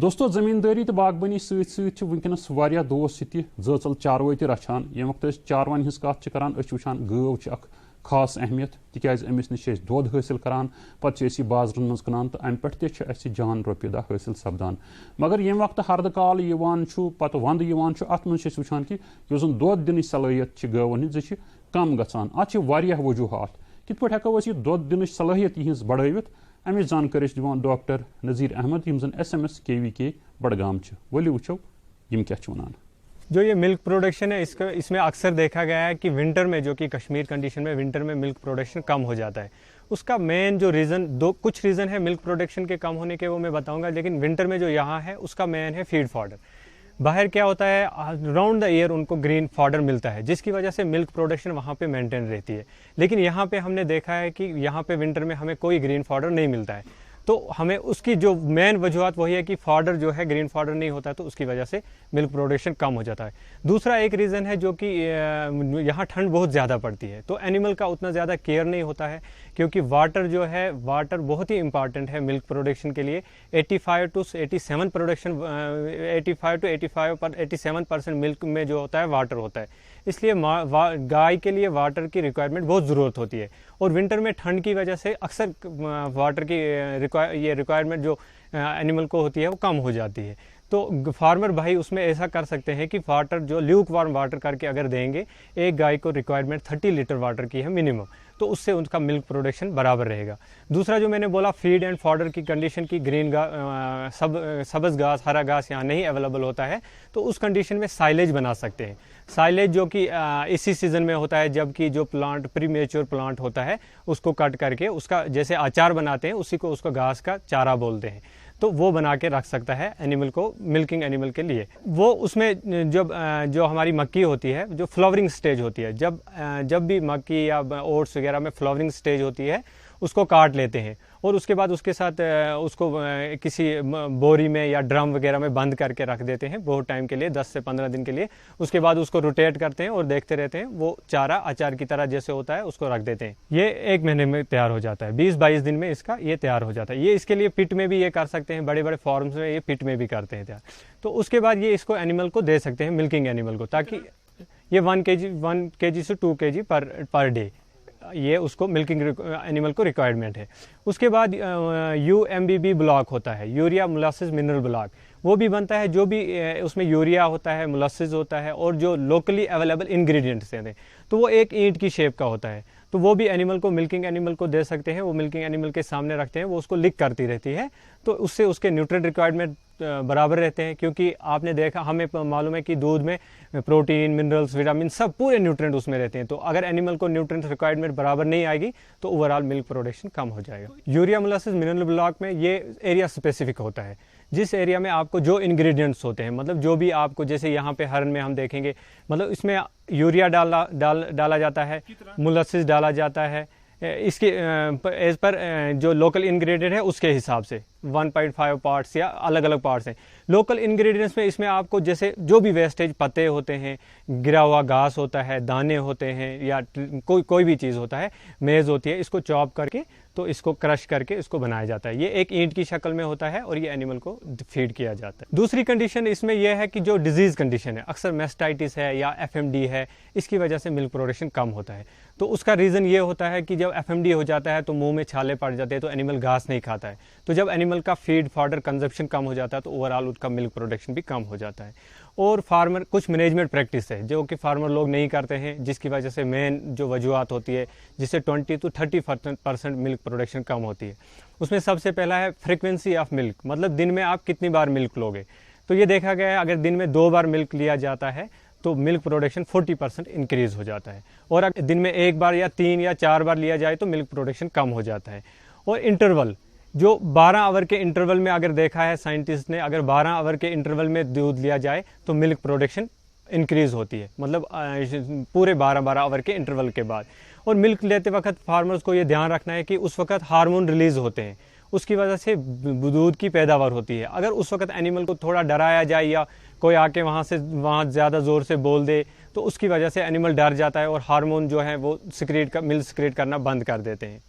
दोस्तों जमींदारी तो बागबानी सत वनकस दोस्त जल चारवाई तो रचान ये वक्त चारवान हज कत वुचान गव खास अहमियत तिकाज अमिस नश दोध हासिल करान पे बाजरन मज कनान तो अम पे जान रुपये दह हासिल सपदान मगर ये वक्त हरद काल पत वंद अत मज वुचान कि जन दोध दिन सलाहियत गवन हज कम गसान अत वजूहत कित पे हेको यह दोध दिन सलाहियत यह बढ़वित अमिच जानकारी दिवान डॉक्टर नज़ीर अहमद यम जन SMS KVK बडगाम वलियो वुचो यम क्या वनान। जो ये मिल्क प्रोडक्शन है इसमें अक्सर देखा गया है कि विंटर में, जो कि कश्मीर कंडीशन में विंटर में मिल्क प्रोडक्शन कम हो जाता है। उसका मेन जो रीज़न, कुछ रीज़न है मिल्क प्रोडक्शन के कम होने के, वो मैं बताऊंगा, लेकिन विंटर में जो यहाँ है उसका मेन है फीड फॉडर। बाहर क्या होता है, राउंड द ईयर उनको ग्रीन फॉडर मिलता है, जिसकी वजह से मिल्क प्रोडक्शन वहाँ पे मेंटेन रहती है। लेकिन यहाँ पे हमने देखा है कि यहाँ पे विंटर में हमें कोई ग्रीन फॉडर नहीं मिलता है, तो हमें उसकी जो मेन वजूहत वही है कि फॉडर जो है ग्रीन फॉडर नहीं होता है, तो उसकी वजह से मिल्क प्रोडक्शन कम हो जाता है। दूसरा एक रीज़न है जो कि यहाँ ठंड बहुत ज़्यादा पड़ती है, तो एनिमल का उतना ज़्यादा केयर नहीं होता है, क्योंकि वाटर जो है, वाटर बहुत ही इंपॉर्टेंट है मिल्क प्रोडक्शन के लिए। 85 to 87% मिल्क में जो होता है वाटर होता है, इसलिए गाय के लिए वाटर की रिक्वायरमेंट बहुत ज़रूरत होती है। और विंटर में ठंड की वजह से अक्सर वाटर की रिक्वायरमेंट जो एनिमल को होती है वो कम हो जाती है। तो फार्मर भाई उसमें ऐसा कर सकते हैं कि वाटर जो ल्यूक वार्म वाटर करके अगर देंगे, एक गाय को रिक्वायरमेंट 30 लीटर वाटर की है मिनिमम, तो उससे उनका मिल्क प्रोडक्शन बराबर रहेगा। दूसरा जो मैंने बोला, फीड एंड फॉडर की कंडीशन की ग्रीन सब्ज़ घास, हरा घास यहाँ नहीं अवेलेबल होता है, तो उस कंडीशन में साइलेज बना सकते हैं। साइलेज जो कि इसी सीज़न में होता है, जबकि जो प्लांट प्री मेच्योर प्लांट होता है उसको कट करके उसका जैसे अचार बनाते हैं, उसी को उसको घास का चारा बोलते हैं, तो वो बना के रख सकता है एनिमल को, मिल्किंग एनिमल के लिए। वो उसमें जो हमारी मक्की होती है, जो फ्लावरिंग स्टेज होती है, जब भी मक्की या ओट्स वगैरह में फ्लावरिंग स्टेज होती है, उसको काट लेते हैं और उसके बाद उसके साथ उसको किसी बोरी में या ड्रम वगैरह में बंद करके रख देते हैं बहुत टाइम के लिए, 10 से 15 दिन के लिए। उसके बाद उसको रोटेट करते हैं और देखते रहते हैं, वो चारा अचार की तरह जैसे होता है उसको रख देते हैं। ये 1 महीने में तैयार हो जाता है, 20-22 दिन में इसका ये तैयार हो जाता है। ये इसके लिए पिट में भी ये कर सकते हैं, बड़े बड़े फार्म्स में ये पिट में भी करते हैं तैयार। तो उसके बाद ये इसको एनिमल को दे सकते हैं, मिल्किंग एनिमल को, ताकि ये 1 kg से 2 kg पर डे ये उसको मिल्किंग एनिमल को रिक्वायरमेंट है। उसके बाद UMBB ब्लॉक होता है, यूरिया मोलासिस मिनरल ब्लॉक, वो भी बनता है, जो भी उसमें यूरिया होता है, मोलासिस होता है और जो लोकली अवेलेबल इंग्रेडिएंट्स हैं, तो वो एक ईंट की शेप का होता है, तो वो भी एनिमल को, मिल्किंग एनिमल को दे सकते हैं। वो मिल्किंग एनिमल के सामने रखते हैं, वो उसको लिक करती रहती है, तो उससे उसके न्यूट्रिएंट रिक्वायरमेंट बराबर रहते हैं। क्योंकि आपने देखा, हमें मालूम है कि दूध में प्रोटीन, मिनरल्स, विटामिन सब पूरे न्यूट्रिएंट उसमें रहते हैं, तो अगर एनिमल को न्यूट्रिएंट रिक्वायरमेंट बराबर नहीं आएगी तो ओवरऑल मिल्क प्रोडक्शन कम हो जाएगा। यूरिया मोलासिस मिनरल ब्लॉक में ये एरिया स्पेसिफिक होता है, जिस एरिया में आपको जो इंग्रेडिएंट्स होते हैं, मतलब जो भी आपको, जैसे यहाँ पे हरन में हम देखेंगे, मतलब इसमें यूरिया डाला जाता है, मोलासिस डाला जाता है, इसके एज पर जो लोकल इंग्रेडिएंट है उसके हिसाब से 1.5 पार्ट्स या अलग अलग पार्ट्स हैं। लोकल इंग्रेडिएंट्स में इसमें आपको जैसे जो भी वेस्टेज, पत्ते होते हैं, गिरा हुआ घास होता है, दाने होते हैं, या कोई भी चीज़ होता है, मेज़ होती है, इसको चॉप करके तो इसको क्रश करके इसको बनाया जाता है। ये एक ईंट की शक्ल में होता है और ये एनिमल को फीड किया जाता है। दूसरी कंडीशन इसमें यह है कि जो डिजीज़ कंडीशन है, अक्सर मेस्टाइटिस है या FMD है, इसकी वजह से मिल्क प्रोडक्शन कम होता है। तो उसका रीज़न ये होता है कि जब FMD हो जाता है तो मुंह में छाले पड़ जाते हैं, तो एनिमल घास नहीं खाता है, तो जब एनिमल का फीड फॉडर कंजप्शन कम हो जाता है तो ओवरऑल उसका मिल्क प्रोडक्शन भी कम हो जाता है। और फार्मर, कुछ मैनेजमेंट प्रैक्टिस है जो कि फार्मर लोग नहीं करते हैं, जिसकी वजह से मेन जो वजूहत होती है, जिससे 20 to 30% मिल्क प्रोडक्शन कम होती है। उसमें सबसे पहला है फ्रीक्वेंसी ऑफ मिल्क, मतलब दिन में आप कितनी बार मिल्क लोगे। तो ये देखा गया है, अगर दिन में 2 बार मिल्क लिया जाता है तो मिल्क प्रोडक्शन 40% इंक्रीज़ हो जाता है, और अगर दिन में 1 बार या 3 या 4 बार लिया जाए तो मिल्क प्रोडक्शन कम हो जाता है। और इंटरवल, जो 12 आवर के इंटरवल में अगर देखा है साइंटिस्ट ने, अगर 12 आवर के इंटरवल में दूध लिया जाए तो मिल्क प्रोडक्शन इंक्रीज़ होती है, मतलब पूरे 12 आवर के इंटरवल के बाद। और मिल्क लेते वक्त फार्मर्स को ये ध्यान रखना है कि उस वक्त हार्मोन रिलीज़ होते हैं, उसकी वजह से दूध की पैदावार होती है। अगर उस वक्त एनिमल को थोड़ा डराया जाए या कोई आके वहाँ ज़्यादा ज़ोर से बोल दे, तो उसकी वजह से एनिमल डर जाता है और हार्मोन जो है वो मिल्क सिक्रेट करना बंद कर देते हैं।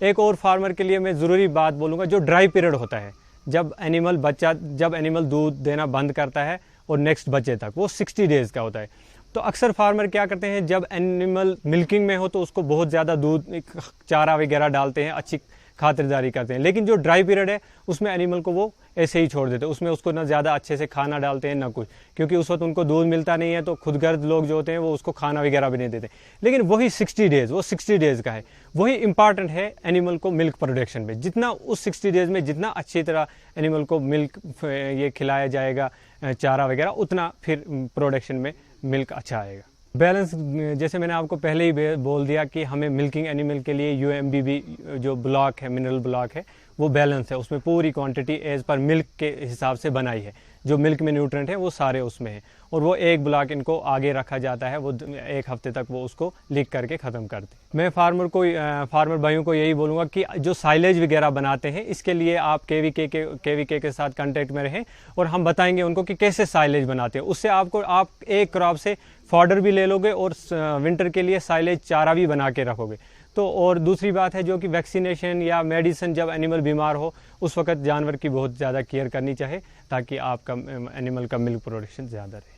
एक और फार्मर के लिए मैं ज़रूरी बात बोलूँगा, जो ड्राई पीरियड होता है, जब एनिमल दूध देना बंद करता है और नेक्स्ट बच्चे तक, वो 60 डेज़ का होता है। तो अक्सर फार्मर क्या करते हैं, जब एनिमल मिल्किंग में हो तो उसको बहुत ज़्यादा दूध चारा वगैरह डालते हैं, अच्छी खातिरदारी करते हैं, लेकिन जो ड्राई पीरियड है उसमें एनिमल को वो ऐसे ही छोड़ देते हैं, उसमें उसको ना ज़्यादा अच्छे से खाना डालते हैं ना कुछ, क्योंकि उस वक्त उनको दूध मिलता नहीं है, तो खुदगर्ज लोग जो होते हैं वो उसको खाना वगैरह भी नहीं देते। लेकिन वही 60 डेज़, वो 60 डेज़ का है, वही इंपॉर्टेंट है एनिमल को मिल्क प्रोडक्शन में। जितना उस 60 डेज़ में जितना अच्छी तरह एनिमल को मिल्क ये खिलाया जाएगा, चारा वगैरह, उतना फिर प्रोडक्शन में मिल्क अच्छा आएगा। बैलेंस, जैसे मैंने आपको पहले ही बोल दिया कि हमें मिल्किंग एनिमल के लिए UMBB जो ब्लॉक है, मिनरल ब्लॉक है, वो बैलेंस है, उसमें पूरी क्वांटिटी एज पर मिल्क के हिसाब से बनाई है, जो मिल्क में न्यूट्रिएंट है वो सारे उसमें हैं, और वो एक ब्लॉक इनको आगे रखा जाता है, वो 1 हफ्ते तक वो उसको लीक करके ख़त्म करते। मैं फार्मर भाइयों को यही बोलूँगा कि जो साइलेज वगैरह बनाते हैं, इसके लिए आप KVK के साथ कांटेक्ट में रहें, और हम बताएंगे उनको कि कैसे साइलेज बनाते हैं। उससे आप एक क्रॉप से फॉडर भी ले लोगे और विंटर के लिए साइलेज चारा भी बना के रखोगे। तो और दूसरी बात है जो कि वैक्सीनेशन या मेडिसिन, जब एनिमल बीमार हो उस वक्त जानवर की बहुत ज़्यादा केयर करनी चाहिए, ताकि आपका एनिमल का मिल्क प्रोडक्शन ज़्यादा रहे।